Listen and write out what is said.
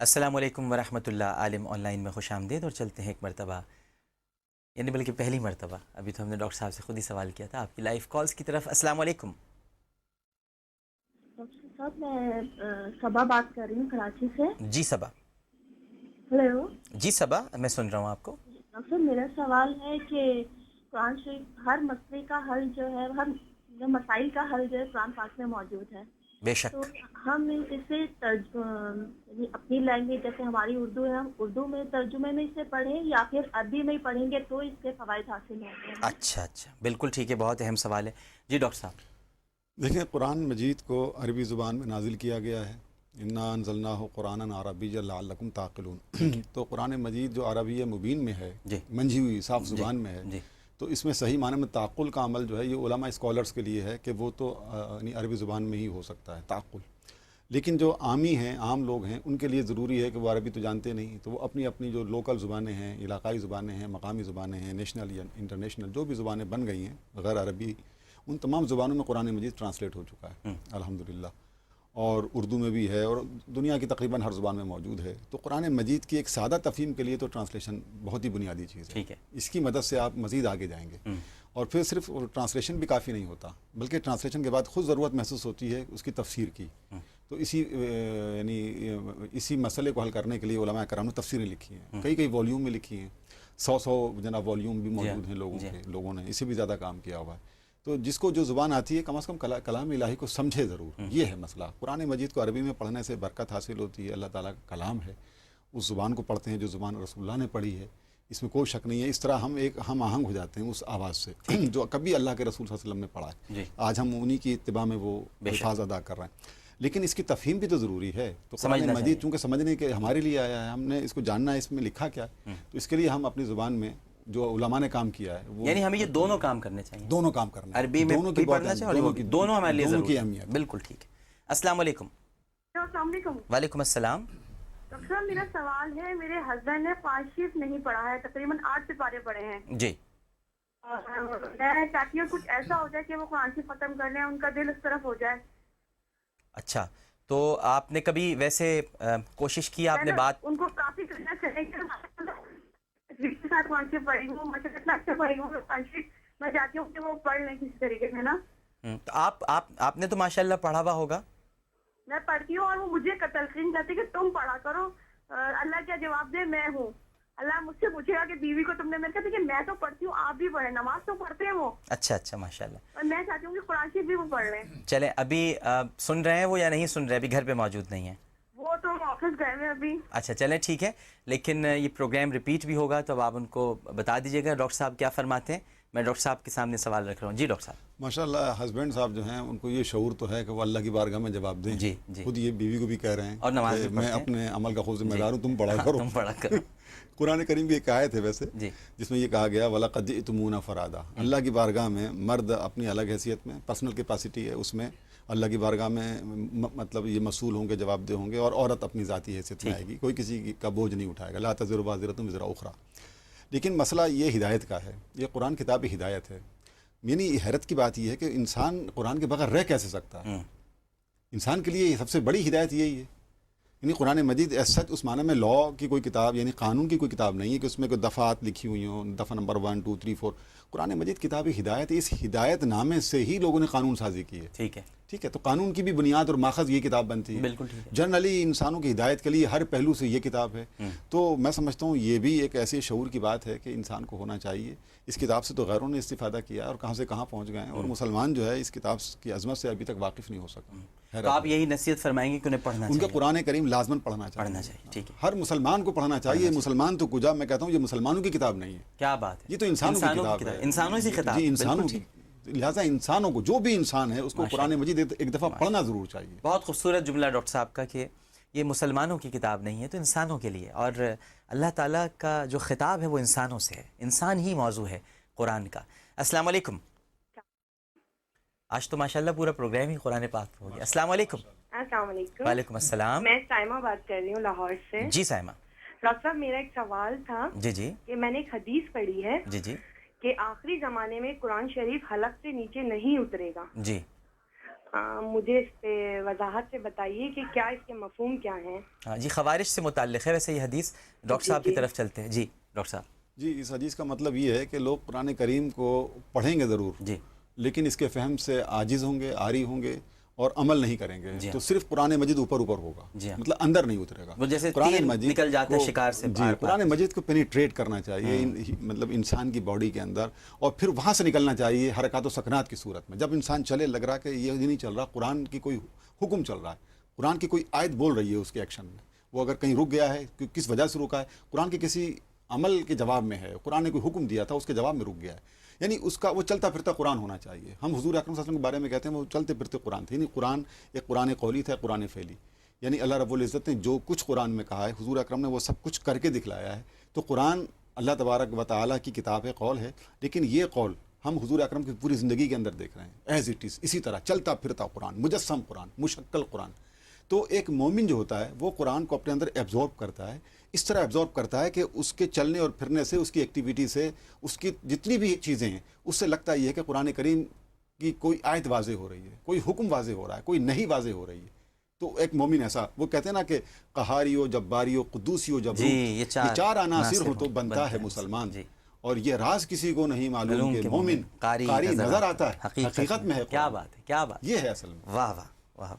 السلام علیکم ورحمۃ اللہ، عالم آن لائن میں خوش آمدید، اور چلتے ہیں ایک مرتبہ، یعنی بلکہ پہلی مرتبہ، ابھی تو ہم نے ڈاکٹر صاحب سے خود ہی سوال کیا تھا، آپ کی لائف کالز کی طرف۔ السلام علیکم۔ ڈاکٹر صاحب میں صبا بات کر رہی ہوں کراچی سے۔ جی صبا۔ ہیلو جی صبا، میں سن رہا ہوں آپ کو۔ ڈاکٹر صاحب میرا سوال ہے کہ قرآن شریف ہر مسئلے کا حل جو ہے، ہر جو مسائل کا حل جو ہے قرآن پاک میں موجود ہے، بے تو شک۔ ہم اسے یعنی اپنی لینگویج جیسے ہماری اردو ہے، ہم اردو میں ترجمے میں اسے پڑھیں یا پھر عربی میں ہی پڑھیں گے تو اس کے فوائد حاصل ہوں گے ہمیں؟ اچھا اچھا، بالکل ٹھیک ہے، بہت اہم سوال ہے۔ جی ڈاکٹر صاحب۔ دیکھیں، قرآن مجید کو عربی زبان میں نازل کیا گیا ہے۔ انا انزلناہ قرآنا عربیا لعلکم تعقلون۔ تو قرآن مجید جو عربی مبین میں ہے، جی منجھی ہوئی صاف جی زبان میں ہے، جی تو اس میں صحیح معنی میں تعقل کا عمل جو ہے یہ علماء اسکالرس کے لیے ہے کہ وہ تو یعنی عربی زبان میں ہی ہو سکتا ہے تعقل، لیکن جو عامی ہیں، عام لوگ ہیں، ان کے لیے ضروری ہے کہ وہ عربی تو جانتے نہیں، تو وہ اپنی اپنی جو لوکل زبانیں ہیں، علاقائی زبانیں ہیں، مقامی زبانیں ہیں، نیشنل یا انٹرنیشنل جو بھی زبانیں بن گئی ہیں غیر عربی، ان تمام زبانوں میں قرآن مجید ٹرانسلیٹ ہو چکا ہے الحمدللہ، اور اردو میں بھی ہے اور دنیا کی تقریباً ہر زبان میں موجود ہے۔ تو قرآن مجید کی ایک سادہ تفہیم کے لیے تو ٹرانسلیشن بہت ہی بنیادی چیز ہے، ٹھیک ہے۔ اس کی مدد سے آپ مزید آگے جائیں گے۔ اور پھر صرف ٹرانسلیشن بھی کافی نہیں ہوتا، بلکہ ٹرانسلیشن کے بعد خود ضرورت محسوس ہوتی ہے اس کی تفسیر کی۔ تو اسی مسئلے کو حل کرنے کے لیے علماء کرام نے تفسیریں لکھی ہیں، کئی والیوم میں لکھی ہیں، 100 جناب والیوم بھی موجود ہیں لوگوں نے اس سے بھی زیادہ کام کیا ہوا ہے۔ تو جس کو جو زبان آتی ہے کم از کم کلام الہی کو سمجھے ضرور، یہ ہے مسئلہ۔ قرآن مجید کو عربی میں پڑھنے سے برکت حاصل ہوتی ہے، اللہ تعالیٰ کا کلام ہے، اس زبان کو پڑھتے ہیں جو زبان رسول اللہ نے پڑھی ہے، اس میں کوئی شک نہیں ہے۔ اس طرح ہم ایک ہم آہنگ ہو جاتے ہیں اس آواز سے جو کبھی اللہ کے رسول صلی اللہ علیہ وسلم نے پڑھا ہے، آج ہم انہی کی اتباع میں وہ الفاظ ادا کر رہے ہیں، لیکن اس کی تفہیم بھی تو ضروری ہے۔ تو قرآن مجید چونکہ سمجھنے کے ہمارے لیے آیا ہے، ہم نے اس کو جاننا ہے اس میں لکھا کیا ہے، تو اس کے لیے ہم اپنی زبان میں جو علماء نے کام کیا ہے وہ یعنی ہمیں یہ دونوں کام کرنے چاہیے، دونوں کام کرنا ہے، عربی میں دونوں کی بھی بہت پڑھنا چاہیے اور دونوں ہمارے لیے ضروری کی ہے۔ اہمیت۔ بالکل ٹھیک ہے۔ السلام علیکم۔ السلام علیکم وعلیکم السلام۔ ڈاکٹر صاحب، میرا سوال ہے، میرے ہسبینڈ نے قرآن شریف نہیں پڑھا ہے، تقریباً 8 سپارے پڑھے ہیں، جی اور میں چاہتی ہوں کچھ ایسا ہو جائے کہ وہ قرآن شریف ختم کر لیں، ان کا دل اس طرف ہو جائے۔ اچھا، تو آپ نے کبھی ویسے کوشش کی، آپ نے بات؟ ان کو کافی کرنا چاہیے کہ کے ساتھ قرآن شریف پڑھی ہوں، ماشاء اللہ اتنا اچھا پڑھی ہوں قرآن شریف، میں چاہتی ہوں کہ وہ پڑھ لیں کسی طریقے سے نا۔ تو آپ نے تو ماشاءاللہ پڑھا ہوا ہوگا۔ میں پڑھتی ہوں اور وہ مجھے تلقین کرتی کہ تم پڑھا کرو، اللہ کیا جواب دے، میں ہوں، اللہ مجھ سے پوچھے گا کہ بیوی کو تم نے، میں کہتی کہ میں تو پڑھتی ہوں، آپ بھی پڑھیں، نماز تو پڑھتے ہیں وہ۔ اچھا اچھا، ماشاءاللہ۔ اور میں چاہتی ہوں کہ قرآن شریف بھی وہ پڑھ لیں۔ چلیں، ابھی سن رہے ہیں وہ یا نہیں سن رہے؟ ابھی گھر پہ موجود نہیں ہیں؟ وہ تو آفس گئے ہوئے ابھی۔ اچھا چلیں ٹھیک ہے، لیکن یہ پروگرام ریپیٹ بھی ہوگا تو اب آپ ان کو بتا دیجیے گا ڈاکٹر صاحب کیا فرماتے ہیں۔ میں ڈاکٹر صاحب کے سامنے سوال رکھ رہا ہوں۔ جی ڈاکٹر صاحب۔ ماشاءاللہ ہسبینڈ صاحب جو ہیں ان کو یہ شعور تو ہے کہ وہ اللہ کی بارگاہ میں جواب دیں، جی جی، خود یہ بیوی کو بھی کہہ رہے ہیں اور نماز بھی کہ پڑھتے میں ہیں، اپنے عمل کا خود ذمہ دار ہوں، تم پڑھا کرو، تم پڑھا کرو۔ قرآن کریم کی ایک آیت ہے ویسے جی جس میں یہ کہا گیا وَلَقَدْ جِئْتُمُونَا فَرَادًا، اللہ کی بارگاہ میں مرد اپنی الگ حیثیت میں پرسنل کیپیسٹی ہے، اس میں اللہ کی بارگاہ میں مطلب یہ مسئول ہوں گے، جواب دہ ہوں گے، اور عورت اپنی ذاتی حیثیت میں آئے گی، کوئی کسی کا بوجھ نہیں اٹھائے گا، لا تزر وازرۃ وزر اخری۔ لیکن مسئلہ یہ ہدایت کا ہے، یہ قرآن کتاب ہدایت ہے، یعنی حیرت کی بات یہ ہے کہ انسان قرآن کے بغیر رہ کیسے سکتا ہے؟ انسان کے لیے سب سے بڑی ہدایت یہی ہے، یعنی قرآن مجید سچ اس معنی میں لاء کی کوئی کتاب، یعنی قانون کی کوئی کتاب نہیں ہے کہ اس میں کوئی دفعات لکھی ہوئی ہوں، دفعہ نمبر 1 2 3 4۔ قرآن مجید کتاب ہدایت ہے، اس ہدایت نامے سے ہی لوگوں نے قانون سازی کی ہے۔ ٹھیک ہے، ٹھیک ہے، تو قانون کی بھی بنیاد اور ماخذ یہ کتاب بنتی ہے۔ بالکل ٹھیک ہے۔ جنرلی انسانوں کی ہدایت کے لیے ہر پہلو سے یہ کتاب ہے، تو میں سمجھتا ہوں یہ بھی ایک ایسے شعور کی بات ہے کہ انسان کو ہونا چاہیے۔ اس کتاب سے تو غیروں نے استفادہ کیا اور کہاں سے کہاں پہنچ گئے ہیں، اور مسلمان جو ہے اس کتاب کی عظمت سے ابھی تک واقف نہیں ہو سکا۔ تو آپ یہی نصیحت فرمائیں گے کہ انہیں پڑھنا ان کا چاہیے؟ قرآن کریم لازماً پڑھنا پڑھنا چاہیے، ٹھیک ہے، ہر مسلمان کو پڑھنا چاہیے۔ مسلمان تو کجا، میں کہتا ہوں یہ مسلمانوں کی کتاب نہیں ہے، کیا بات ہے، یہ تو انسانوں کی کتاب ہے، انسانوں سے خطاب، جی انسانوں بالکل کی، ٹھیک۔ لہٰذا انسانوں کو، جو بھی انسان ہے اس کو قرآن مجید ایک دفعہ پڑھنا ضرور چاہیے۔ بہت خوبصورت جملہ ڈاکٹر صاحب کا کہ یہ مسلمانوں کی کتاب نہیں ہے تو انسانوں کے لیے، اور اللہ تعالیٰ کا جو خطاب ہے وہ انسانوں سے ہے، انسان ہی موضوع ہے قرآن کا۔ السلام علیکم۔ آج تو ماشاءاللہ پورا پروگرام ہی قرآن پاک ہو گیا۔ السلام علیکم۔ السلام علیکم۔ وعلیکم السلام۔ میں سائمہ بات کر رہی ہوں لاہور سے۔ جی سائمہ۔ ڈاکٹر صاحب میرا ایک سوال تھا جی جی کہ میں نے ایک حدیث پڑھی ہے جی جی کہ آخری زمانے میں قرآن شریف حلق سے نیچے نہیں اترے گا، جی مجھے اس پہ وضاحت سے بتائیے کہ کیا اس کے مفہوم کیا ہیں؟ ہاں جی، خوارج سے متعلق ہے ویسے یہ حدیث. ڈاکٹر صاحب کی طرف چلتے ہیں. جی ڈاکٹر صاحب. جی اس حدیث کا مطلب یہ ہے کہ لوگ قرآن کریم کو پڑھیں گے ضرور، جی لیکن اس کے فہم سے عاجز ہوں گے، عاری ہوں گے اور عمل نہیں کریں گے. جی تو صرف قرآن مجید اوپر اوپر ہوگا، جی ہاں. مطلب اندر نہیں اترے گا. وہ جیسے قرآن تیر مجید نکل جاتا ہے شکار سے. جی قرآن مجید کو پینیٹریٹ کرنا چاہیے مطلب انسان کی باڈی کے اندر، اور پھر وہاں سے نکلنا چاہیے حرکات و سکنات کی صورت میں. جب انسان چلے لگ رہا کہ یہ نہیں چل رہا، قرآن کی کوئی حکم چل رہا ہے، قرآن کی کوئی آیت بول رہی ہے اس کے ایکشن میں، وہ اگر کہیں رک گیا ہے کس وجہ سے رکا ہے، قرآن کے کسی عمل کے جواب میں ہے، قرآن نے کوئی حکم دیا تھا اس کے جواب میں رک گیا ہے، یعنی اس کا وہ چلتا پھرتا قرآن ہونا چاہیے. ہم حضور اکرم صلی اللہ علیہ وسلم کے بارے میں کہتے ہیں وہ چلتے پھرتے قرآن تھے، یعنی قرآن ایک قرآن قولی تھا، قرآن فعلی. یعنی اللہ رب العزت نے جو کچھ قرآن میں کہا ہے حضور اکرم نے وہ سب کچھ کر کے دکھلایا ہے. تو قرآن اللہ تبارک و تعالیٰ کی کتاب ہے، قول ہے، لیکن یہ قول ہم حضور اکرم کی پوری زندگی کے اندر دیکھ رہے ہیں ایز اٹ از، اسی طرح چلتا پھرتا قرآن، مجسم قرآن، مشکل قرآن. تو ایک مومن جو ہوتا ہے وہ قرآن کو اپنے اندر ایبزورب کرتا ہے، اس طرح ایبزورب کرتا ہے کہ اس کے چلنے اور پھرنے سے، اس کی ایکٹیویٹی سے، اس کی جتنی بھی چیزیں ہیں اس سے لگتا یہ ہے کہ قرآن کریم کی کوئی آیت واضح ہو رہی ہے، کوئی حکم واضح ہو رہا ہے، کوئی نہیں واضح ہو رہی ہے. تو ایک مومن ایسا، وہ کہتے ہیں نا کہ قہاری ہو، جباری ہو، قدوسی ہو، جبروت، یہ چار عناصر ہو تو بنتا ہے مسلمان. اور یہ راز کسی کو نہیں معلوم کہ مومن قاری نظر آتا ہے، حقیقت میں ہے. کیا بات ہے، کیا بات، یہ ہے اصل میں. واہ واہ واہ.